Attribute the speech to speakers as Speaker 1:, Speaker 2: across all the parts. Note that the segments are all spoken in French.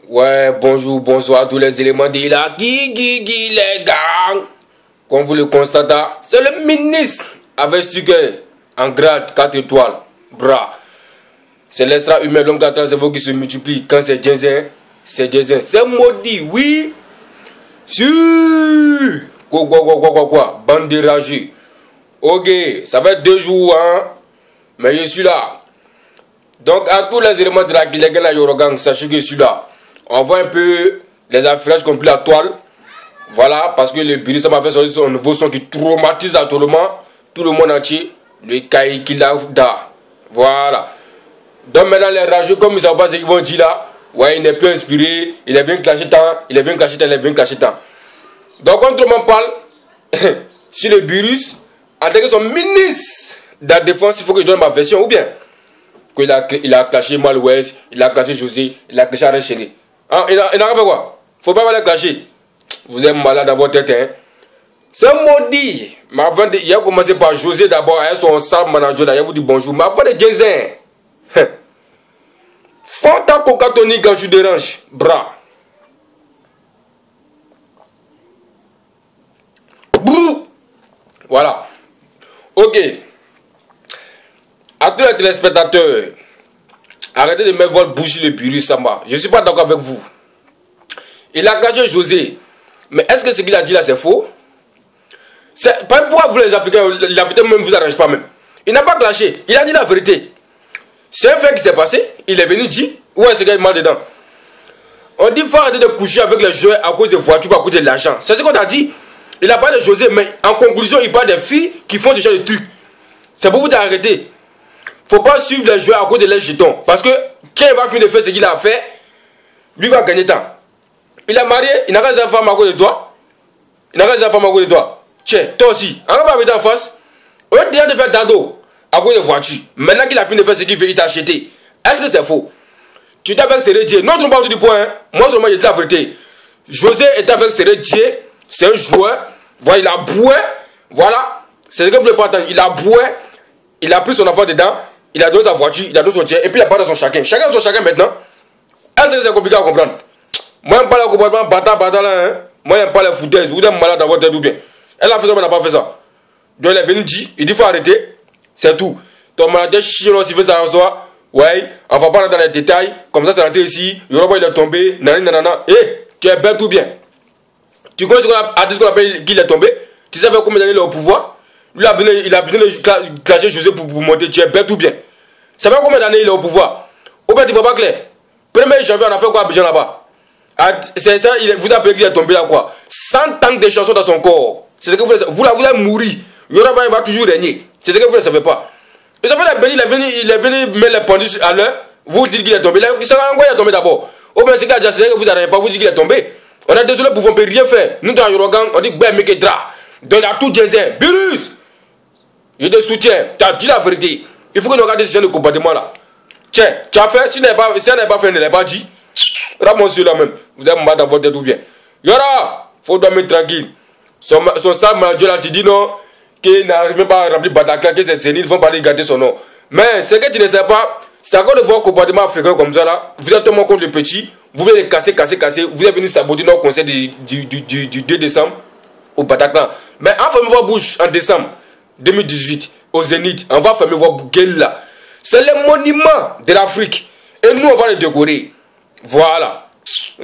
Speaker 1: Ouais, bonjour, bonsoir à tous les éléments de la les gars. Comme vous le constatez, c'est le ministre avec sticker en grade 4 étoiles. Bras. C'est l'extra humain, l'homme cerveau qui se multiplie. Quand c'est Jensen, c'est Jensen. C'est maudit, oui. Si. Quoi. Bande de rageux. Ok, ça fait 2 jours, hein. Mais je suis là. Donc, à tous les éléments de la Guilégan Yorogang, sachez que je suis là. On voit un peu les affichages compris la toile. Voilà, parce que le Biri, ça m'a fait sortir son nouveau son qui traumatise actuellement tout le monde entier. Le Kaikilafda. Voilà. Donc maintenant, les rageux, comme ils ne savent pas ce qu'ils vont dire là, ouais, il n'est plus inspiré, il est venu clasher tant, il est venu clasher tant. Donc, quand tout le monde parle sur le virus, en tant que son ministre de la Défense, il faut que je donne ma version, ou bien qu'il a clashé Mal-Ouest, il a clashé José, il a clashé Arèche. Hein, il a fait quoi? Faut pas aller clasher. Vous êtes malade dans votre tête, hein? C'est maudit. Mais avant de, il a commencé par José d'abord, avec son sale manager là, il vous dit bonjour. Mais avant de Jensen, Fanta Coca-Tonic quand je dérange, bras. Brou. Voilà. Ok. À tous les téléspectateurs, arrêtez de me voir bouger le bureau, Samba. Je ne suis pas d'accord avec vous. Il a gagé José. Mais est-ce que ce qu'il a dit là, c'est faux? Pourquoi vous les Africains, la vérité même vous arrange pas même? Il n'a pas clashé. Il a dit la vérité. C'est un fait qui s'est passé. Il est venu dire, ouais, ce gars est mal dedans. On dit qu'il faut arrêter de coucher avec les joueurs à cause des voitures, à cause de l'argent. C'est ce qu'on a dit. Il a parlé de José, mais en conclusion, il parle des filles qui font ce genre de trucs. C'est pour vous d'arrêter. Faut pas suivre les joueurs à cause de leurs jetons. Parce que quand il va finir de faire ce qu'il a fait, lui va gagner temps. Il a marié, il n'a pas des enfants à cause de toi. Il n'a pas des enfants à cause de toi. Tiens, toi aussi, on va pas en face. On a déjà de faire d'ado à cause de voiture. Maintenant qu'il a fini de faire ce qu'il veut, il t'a acheté. Est-ce que c'est faux? Tu t'es avec Sérédier. Non, tu ne parles pas du point. Hein. Moi seulement, je dis la vérité. José est avec Sérédier. C'est un joueur. Voilà, il a boué. Voilà. C'est ce que vous voulez pas entendre. Il a boué. Il a pris son enfant dedans. Il a donné sa voiture. Il a donné son tien. Et puis il a pas de son chacun. Chacun son chacun maintenant. Est-ce que c'est compliqué à comprendre? Moi, je n'aime pas le comportement bata là. Hein. Moi, je n'aime pas les foutaises. Vous êtes malade dans votre tête ou bien. Elle a fait ça, mais elle n'a pas fait ça. Donc elle est venue dire, il dit il faut arrêter. C'est tout. Ton manager chinois, s'il fait ça en soi, ouais, on va pas rentrer dans les détails. Comme ça, c'est rentré ici. Yoruba, il est tombé. Nanana. Eh, tu es bête ou bien? Tu connais ce qu'on appelle qu'il est tombé? Tu sais combien d'années il est au pouvoir? Lui, il a besoin de clasher José pour monter. Tu es bête ou bien? Ça fait combien d'années il est au pouvoir? Au fait, il ne faut pas clair. 1er janvier, on a fait quoi à Abidjan là-bas? C'est ça, vous appelez qu'il est tombé là quoi? 100 ans de chansons dans son corps. C'est ce que vous voulez mourir. Yoruba va toujours régner. C'est ce que vous ne savez pas. Et ça fait il est venu mettre les pendus à l'heure. Vous dites qu'il est tombé. Il est tombé d'abord. Au moins, c'est que vous n'arrivez pas, vous dites qu'il est tombé. On est désolé pour vous, on ne peut rien faire. Nous, dans Yorogan, on dit Mekedra. Donne à tout Jensen. Virus. Je te soutiens. Tu as dit la vérité. Il faut que nous regardions ce genre de comportement là. Tiens, tu as fait. Si elle n'a pas fait, elle n'a pas dit. Ramons-le là même. Vous êtes mal dans votre tête ou bien. Yora, faut dormir tranquille. Son sale manager là, tu dis non, qu'il n'arrive même pas à remplir Bataclan, que c'est sénile, ils vont pas aller garder son nom. Mais ce que tu ne sais pas, c'est à cause de votre comportement africain comme ça là, vous êtes tellement contre le petit, vous voulez les casser, vous êtes venu saboter notre conseil du 2 décembre au Bataclan. Mais en fermez votre bouche en décembre 2018 au Zénith, on va fermer votre gueule là. C'est le monument de l'Afrique. Et nous on va le décorer. Voilà.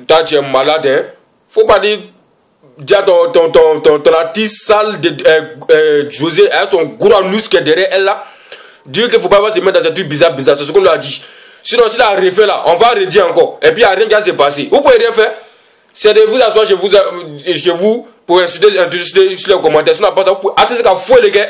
Speaker 1: Toi tu es malade, hein. Faut pas dire ton artiste sale de José avec son gros anus qui est derrière elle là. Dire qu'il ne faut pas se mettre dans des trucs bizarres, c'est ce qu'on lui a dit. Sinon, s'il a refait là, on va redire encore. Et puis il n'y a rien qui va se passer. Vous pouvez rien faire. C'est de vous asseoir chez vous pour insulter sur les commentaires. Sinon, pas ça, vous pouvez attendre qu'à fouer les gars.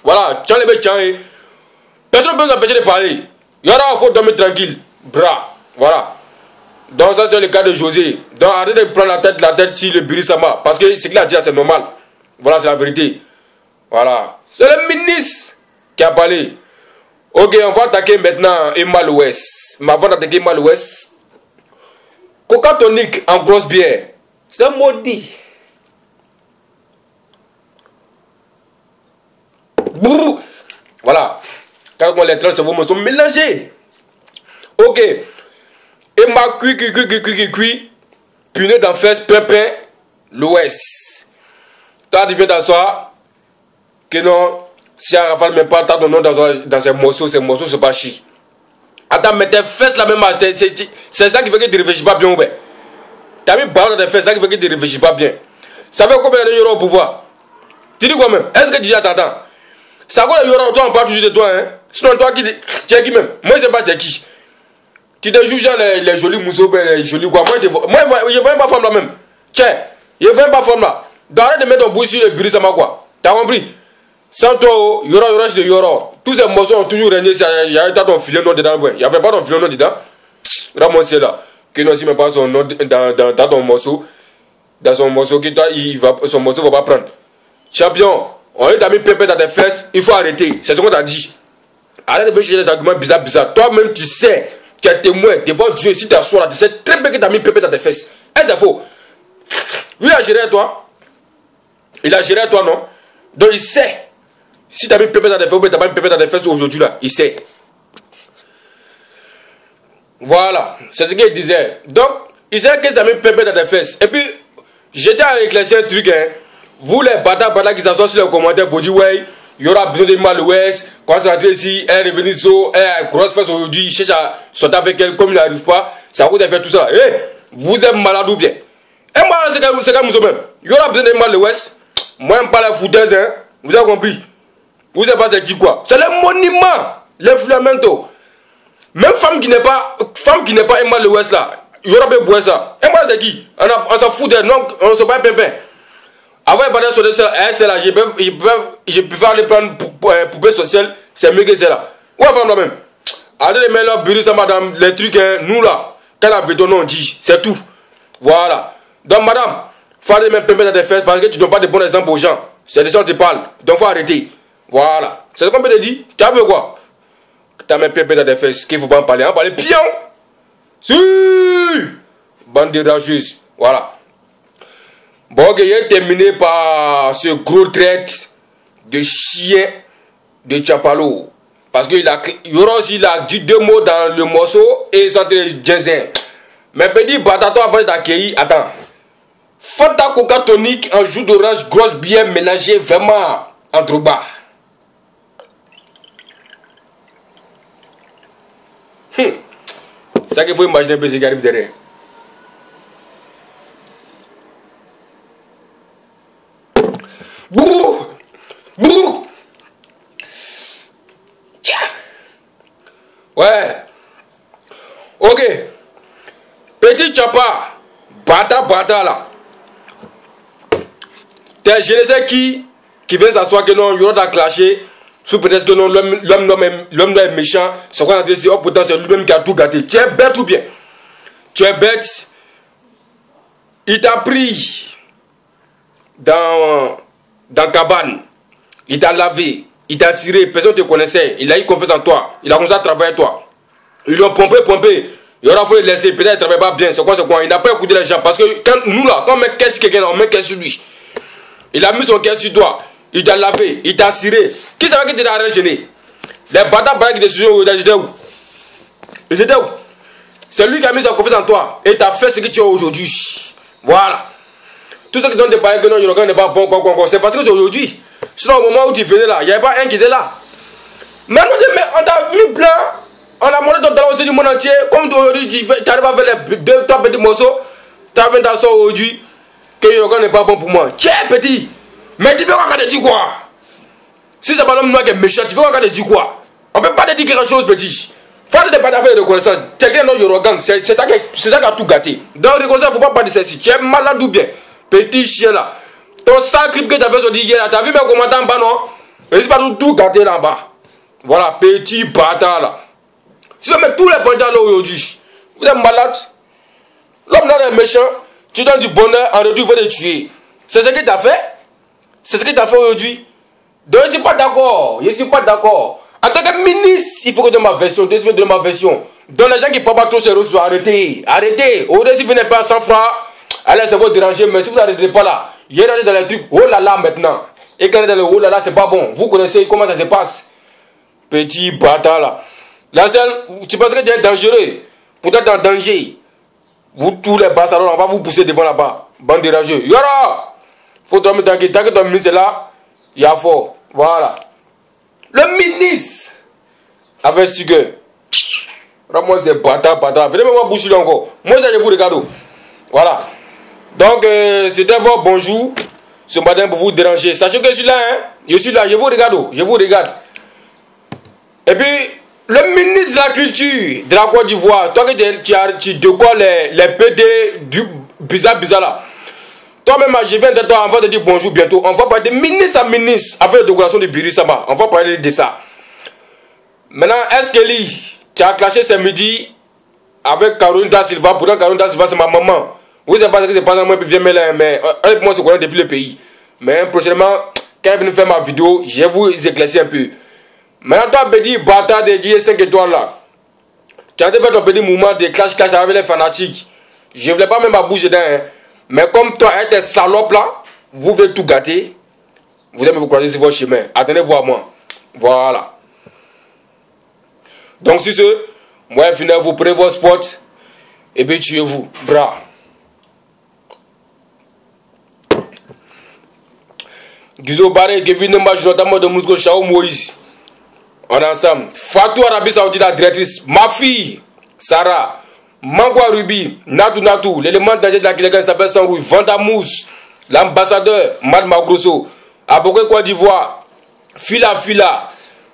Speaker 1: Voilà, tiens les mecs, tiens. Personne ne peut vous empêcher de parler. Il y aura, il faut dormir tranquille. Bras. Voilà. Donc ça c'est le cas de José. Donc arrêtez de prendre la tête sur le Biri Sama. Parce que ce qu'il a dit c'est normal. Voilà, c'est la vérité. Voilà. C'est le ministre qui a parlé. Ok, on va attaquer maintenant Mal-Ouest. Mais avant d'attaquer Mal-Ouest, Coca-Tonic en grosse bière. C'est maudit. Brrr. Voilà. Quand les trains se sont mélangés. Ok. Et m'a cuit. Puné d'en face, pépin, l'Ouest. Toi, tu viens d'asseoir. Que non, si elle rafale même pas, t'as ton nom dans ces morceaux, c'est pas chi. Attends, mais tes fesses là même, c'est ça qui fait que tu ne réfléchis pas bien, ouais. T'as mis barre dans tes fesses, c'est ça qui fait que tu ne réfléchis pas bien. Ça fait combien de euros au pouvoir? Tu dis quoi même? Est-ce que tu dis attends? Ça quoi les euros, toi on parle toujours de toi, hein? Sinon toi qui es qui même? Moi je sais pas tu es qui. Tu te juges les jolis mousseaux, les jolis quoi. Moi je vois pas femme là même. Tiens, je vois pas femme là. D'arrêter de mettre ton bouche sur le bureau, ça m'a quoi? T'as compris? Sans toi, il y aura de Yoro. Tous ces morceaux ont toujours régné. Il y a ton filet non dedans. Il n'y avait pas ton filet non dedans. Ramoncer là. Que non, si mais pas son nom dans ton morceau. Dans son morceau, son morceau ne va pas prendre. Champion, on est mis pépé dans tes fesses. Il faut arrêter. C'est ce qu'on t'a dit. Arrête de chercher des arguments bizarres. Toi-même, tu sais. Tu es témoin devant Dieu. Si tu assois là, tu sais très bien que tu as mis pépé dans tes fesses. Est-ce que c'est faux? Lui, il a géré à toi. Il a géré à toi, non? Donc, il sait. Si tu as mis pépé dans tes fesses ou tu n'as pas mis pépé dans tes fesses aujourd'hui là, il sait. Voilà, c'est ce qu'il disait. Donc, il sait que tu as mis pépé dans tes fesses. Et puis, j'étais à éclaircir un truc, hein. Vous les bâtards qui s'assoient sur les commentaires pour dire, ouais, il y aura besoin de mal l'Ouest. Quand ça rentre ici, elle est revenue sur, elle a grosse fesse aujourd'hui, il cherche à sortir avec elle comme il n'arrive pas. Ça coûte de faire tout ça. Eh, vous êtes malade ou bien? Et moi, c'est comme nous même. Il y aura besoin de mal l'Ouest. Moi, je ne parle pas de foutaise, hein. Vous avez compris? Vous savez pas c'est qui quoi? C'est le monument, les flammentos. Même femme qui n'est pas Emma l'Ouest là, j'aurais pu boire ça. Emma c'est qui? On s'en fout d'elle, non, on ne se bat pas pimpin. Avant de parler sur le sel, c'est là, je peux faire aller prendre poupée sociale, c'est mieux que c'est là. Où est la femme là même? Allez les mettre là, bureau ça madame, les trucs, hein, nous là, quand la vidéo on dit, c'est tout. Voilà. Donc madame, faut aller mettre pimpin dans tes fesses parce que tu ne donnes pas de bons exemples aux gens. C'est des gens qui te parlent, donc faut arrêter. Voilà. C'est ce qu'on peut te dire. Tu as vu quoi? Tu as mis pépé dans tes fesses. Qu'il ne faut pas en parler. En parler pion. Si. Bande de rageuses. Voilà. Bon, ok, j'ai terminé par ce gros traite de chien de Chapalo. Parce qu'il il a dit 2 mots dans le morceau et ça te ginzin. Mais petit batato avant d'accueillir, attends. Fanta coca tonique en jus d'orange, grosse bière mélangée vraiment entre bas. C'est ça qu'il faut imaginer un peu ce qui arrive derrière. Bourou! Bourou! Tiens! Ouais! Ok! Petit chapa! Bata là! Je ne sais qui vient s'asseoir que non, il y aura de clasher. Sous peut-être que non, l'homme est méchant, c'est quoi la oh pourtant c'est lui-même qui a tout gâté. Tu es bête ou bien? Tu es bête. Il t'a pris dans cabane. Il t'a lavé. Il t'a ciré. Personne ne te connaissait. Il a eu confiance en toi. Il a commencé à travailler avec toi. Ils l'ont pompé. Il aura fallu le laisser. Peut-être qu'il ne travaille pas bien. C'est quoi? Il n'a pas écouté les gens. Parce que quand nous là, quand on met qu'est-ce quelqu'un, on met qu'est-ce sur lui. Il a mis son cœur sur toi. Il t'a lavé, il t'a ciré. Qui savait que tu t'es arrêté? Les bâtards qui étaient sur ils étaient où? Ils étaient où? C'est lui qui a mis sa confiance en toi. Et t'as fait ce que tu es aujourd'hui. Voilà. Tous ceux qui ont déparlé que non, Yorogan n'est pas bon, c'est parce que c'est aujourd'hui. Sinon, au moment où tu venais là, il n'y avait pas un qui était là. Mais on t'a mis blanc. On a montré ton talent du monde entier. Comme aujourd'hui, tu arrives à faire les 2-3 petits morceaux. Tu as fait ta soeur aujourd'hui. Que Yorogan n'est pas bon pour moi. Tiens, petit. Mais tu veux quoi quand tu dis quoi? Si c'est pas l'homme noir qui est méchant, tu veux quoi quand tu dis quoi? On peut pas te dire quelque chose, petit. Faut pas d'affaires de reconnaissance. Tu es dans Yorogan, c'est ça qui a tout gâté. Dans la reconnaissance, faut pas parler de ceci. Tu es malade ou bien? Petit chien là. Ton sale clip que tu as fait sur DJ là, tu as vu mes commentaires en bas, non? Mais c'est pas tout gâté là en bas. Voilà, petit bâtard là. Si on met tous les bâtards là aujourd'hui, vous êtes malade. L'homme noir est méchant. Tu donnes du bonheur, en retour, il faut te tuer. C'est ce que tu as fait? C'est ce que tu as fait aujourd'hui. Donc je ne suis pas d'accord. En tant que ministre, il faut que je donne ma version. Donne ma version. Donc les gens qui ne parlent pas trop sérieux, arrêtez. Au-delà, si vous n'êtes pas sans francs, allez, ça va vous déranger. Mais si vous n'arrêtez pas là, il y a dans les trucs, oh là là maintenant. Et quand il est dans le oh là là, c'est pas bon. Vous connaissez comment ça se passe. Petit bâtard là. La seule, tu penses que tu es dangereux. Vous êtes en danger. Vous tous les Barcelonais, on va vous pousser devant là-bas. Bande de rageux. Yara! Faut dormir tranquille. Tant que ton ministre est là, il y a fort. Voilà. Le ministre avec Stiger. Moi, c'est bâtard. Venez me voir boucher encore. Moi, je vous regarde. Voilà. Donc, c'était votre bonjour ce matin pour vous déranger. Sachez que je suis là, hein. Je suis là, je vous regarde. Et puis, le ministre de la Culture de la Côte d'Ivoire, toi qui décores les PD du bizarre là. Toi-même, je viens de toi, on va te dire bonjour bientôt. On va parler de ministre à ministre avec la décoration de Biri Sama. On va parler de ça. Maintenant, est-ce que tu as clashé ce midi avec Caroline Da Silva? Pourtant, Caroline Da Silva, c'est ma maman. Vous savez pas que c'est pas moi qui viens là, mais avec moi, c'est quoi depuis le pays. Mais prochainement, quand elle vient faire ma vidéo, je vais vous éclaircir un peu. Maintenant, toi, petit bâtard de Dieu 5 étoiles là, tu as fait ton petit mouvement de clash avec les fanatiques. Je ne voulais pas même ma bouche dedans, hein. Mais comme toi et tes salopes là, vous voulez tout gâter, vous allez vous croiser sur votre chemin. Attendez-vous à moi. Voilà. Donc, si ce, moi, finalement, vous prenez vos spots et puis tuez-vous. Bras. Gizo Baré, Kevin Nemaj, notamment de Mousko Chao Moïse. On est ensemble. Fatou Arabie Saoudite, la directrice. Ma fille, Sarah. Mangwa Ruby, Natou, l'élément danger de la Guinée s'appelle Sanrouille, Vandamous, l'ambassadeur, Mad Magrosso, Aboké Côte d'Ivoire, Fila,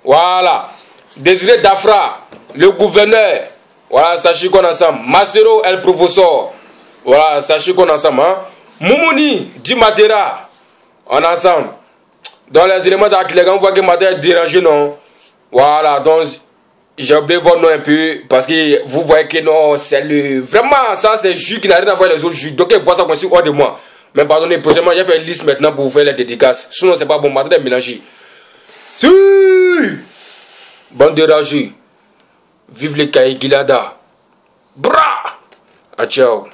Speaker 1: voilà, Désiré Dafra, le gouverneur, voilà, sachez qu'on est ensemble, Macero, El Professeur, voilà, sachez qu'on est ensemble, hein. Moumouni, Dimatera, on est ensemble. Dans les éléments de la Guinée, on voit que Matera est dérangé, non, voilà, donc, j'ai oublié votre nom un peu parce que vous voyez que non, c'est le. Vraiment, ça c'est le jus qui n'a rien à voir avec les autres jus. Donc, il boit ça comme si hors de moi. Mais pardonnez, prochainement, j'ai fait une liste maintenant pour vous faire les dédicaces. Sinon, c'est pas bon, maintenant, de mélanger. Si! Bande de rageux. Vive les Kaïgilada. Bra! Ah, ciao.